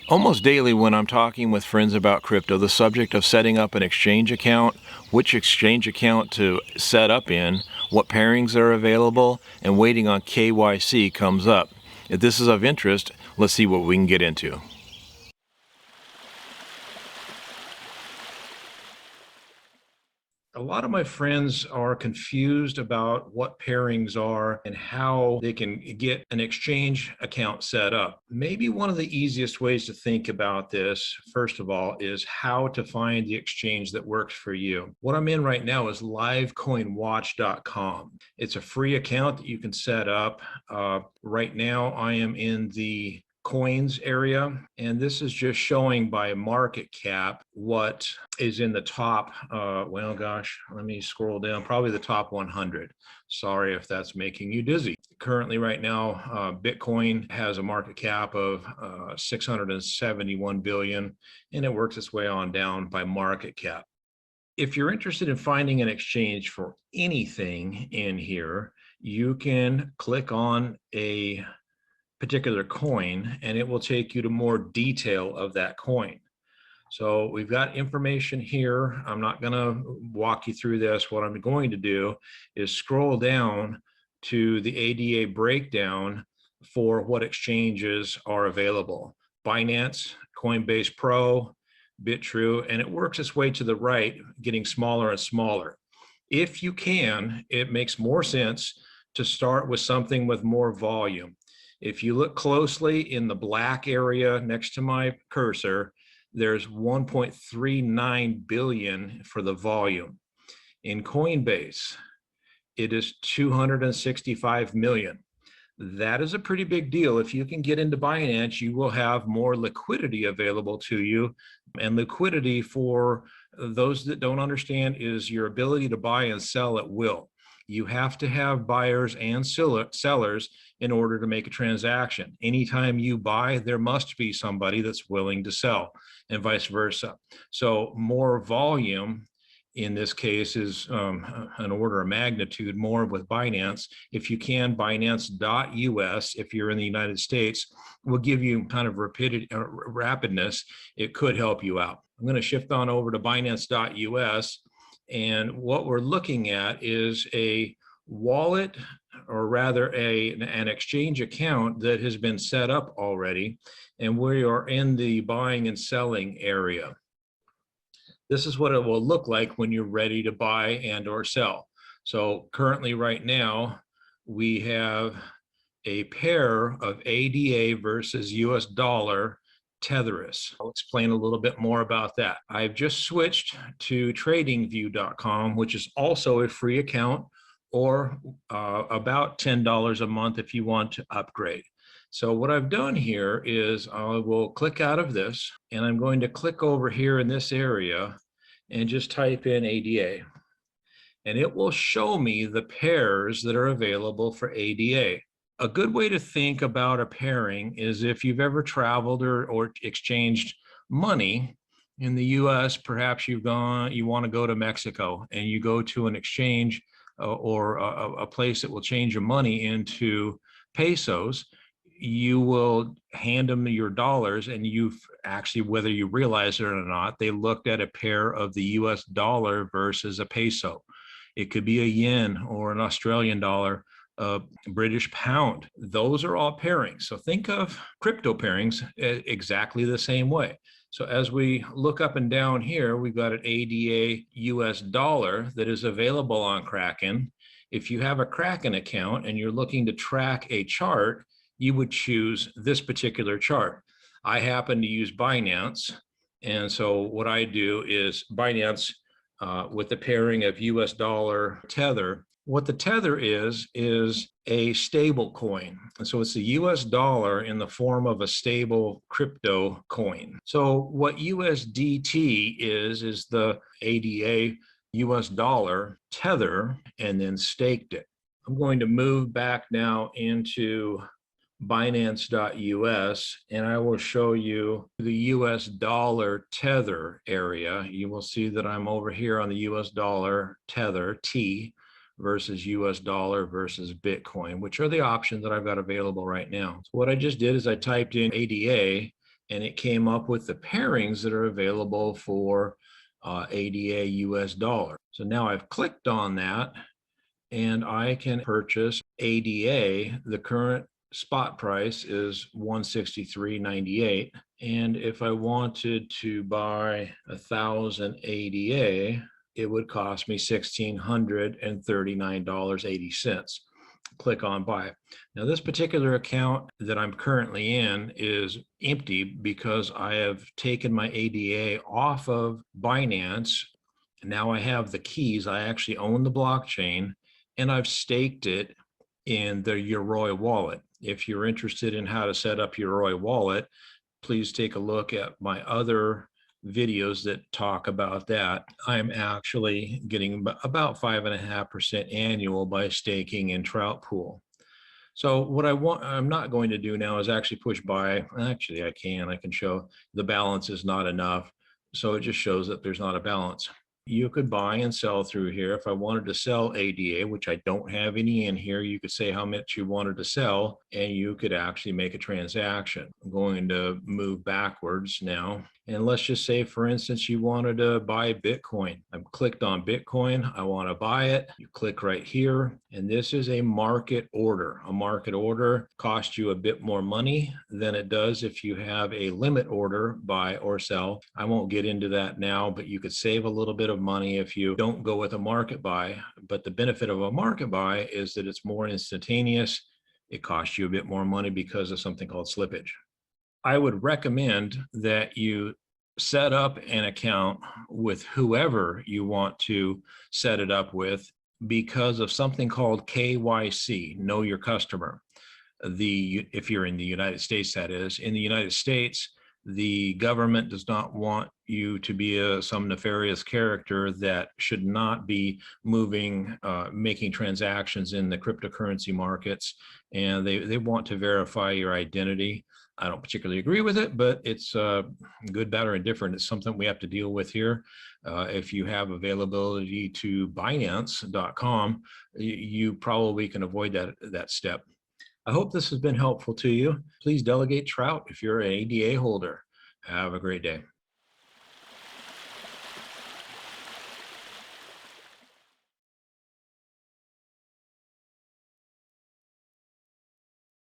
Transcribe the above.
Almost daily when I'm talking with friends about crypto, the subject of setting up an exchange account, which exchange account to set up in, what pairings are available, and waiting on KYC comes up. If this is of interest, let's see what we can get into. A lot of my friends are confused about what pairings are and how they can get an exchange account set up. Maybe one of the easiest ways to think about this, first of all, is how to find the exchange that works for you. What I'm in right now is livecoinwatch.com. It's a free account that you can set up. Right now, I am in the coins area, and this is just showing by market cap what is in the top, well, gosh, let me scroll down, probably the top 100. Sorry if that's making you dizzy. Currently right now, Bitcoin has a market cap of 671 billion, and it works its way on down by market cap. If you're interested in finding an exchange for anything in here, you can click on a particular coin and it will take you to more detail of that coin. So we've got information here. I'm not going to walk you through this. What I'm going to do is scroll down to the ADA breakdown for what exchanges are available. Binance, Coinbase Pro, BitTrue, and it works its way to the right, getting smaller and smaller. If you can, it makes more sense to start with something with more volume. If you look closely in the black area next to my cursor, there's 1.39 billion for the volume. In Coinbase, it is 265 million. That is a pretty big deal. If you can get into Binance, you will have more liquidity available to you. And liquidity, for those that don't understand, is your ability to buy and sell at will. You have to have buyers and sellers in order to make a transaction. Anytime you buy, there must be somebody that's willing to sell, and vice versa. So more volume in this case is an order of magnitude more with Binance. If you can, Binance.us, if you're in the United States, will give you kind of rapidness. It could help you out. I'm going to shift on over to Binance.us. And what we're looking at is a wallet, or rather an exchange account that has been set up already. And we are in the buying and selling area. This is what it will look like when you're ready to buy and or sell. So currently right now, we have a pair of ADA versus US dollar Tethers. I'll explain a little bit more about that. I've just switched to tradingview.com, which is also a free account, or about $10 a month if you want to upgrade. So what I've done here is I will click out of this, and I'm going to click over here in this area and just type in ADA. And it will show me the pairs that are available for ADA. A good way to think about a pairing is if you've ever traveled or exchanged money in the US, perhaps you want to go to Mexico and you go to an exchange or a place that will change your money into pesos. You will hand them your dollars, and you've actually, whether you realize it or not, they looked at a pair of the US dollar versus a peso. It could be a yen or an Australian dollar, a British pound. Those are all pairings. So think of crypto pairings exactly the same way. So as we look up and down here, we've got an ADA US dollar that is available on Kraken. If you have a Kraken account and you're looking to track a chart, you would choose this particular chart. I happen to use Binance. And so what I do is Binance with the pairing of US dollar Tether. What the Tether is a stable coin. And so it's the US dollar in the form of a stable crypto coin. So what USDT is the ADA US dollar Tether, and then staked it. I'm going to move back now into Binance.us, and I will show you the US dollar Tether area. You will see that I'm over here on the US dollar Tether T versus US dollar versus Bitcoin, which are the options that I've got available right now. So what I just did is I typed in ADA, and it came up with the pairings that are available for ADA US dollar. So now I've clicked on that and I can purchase ADA. The current spot price is 163.98. And if I wanted to buy 1,000 ADA, it would cost me $1,639.80. Click on buy. Now, this particular account that I'm currently in is empty because I have taken my ADA off of Binance. Now I have the keys. I actually own the blockchain, and I've staked it in the Yoroi wallet. If you're interested in how to set up Yoroi wallet, please take a look at my other videos that talk about that. I'm actually getting about 5.5% annual by staking in Trout Pool. So what I'm not going to do now is actually push buy. Actually, I can show the balance is not enough. So it just shows that there's not a balance. You could buy and sell through here. If I wanted to sell ADA, which I don't have any in here, you could say how much you wanted to sell, and you could actually make a transaction. I'm going to move backwards now. And let's just say, for instance, you wanted to buy Bitcoin. I've clicked on Bitcoin. I want to buy it. You click right here. And this is a market order. A market order costs you a bit more money than it does if you have a limit order, buy or sell. I won't get into that now, but you could save a little bit of money if you don't go with a market buy. But the benefit of a market buy is that it's more instantaneous. It costs you a bit more money because of something called slippage. I would recommend that you set up an account with whoever you want to set it up with because of something called KYC, know your customer. If you're in the United States, that is. In the United States, the government does not want you to be some nefarious character that should not be making transactions in the cryptocurrency markets, and they want to verify your identity. I don't particularly agree with it, but it's good, bad, or indifferent. It's something we have to deal with here. If you have availability to Binance.com, you probably can avoid that step. I hope this has been helpful to you. Please delegate Trout if you're an ADA holder. Have a great day.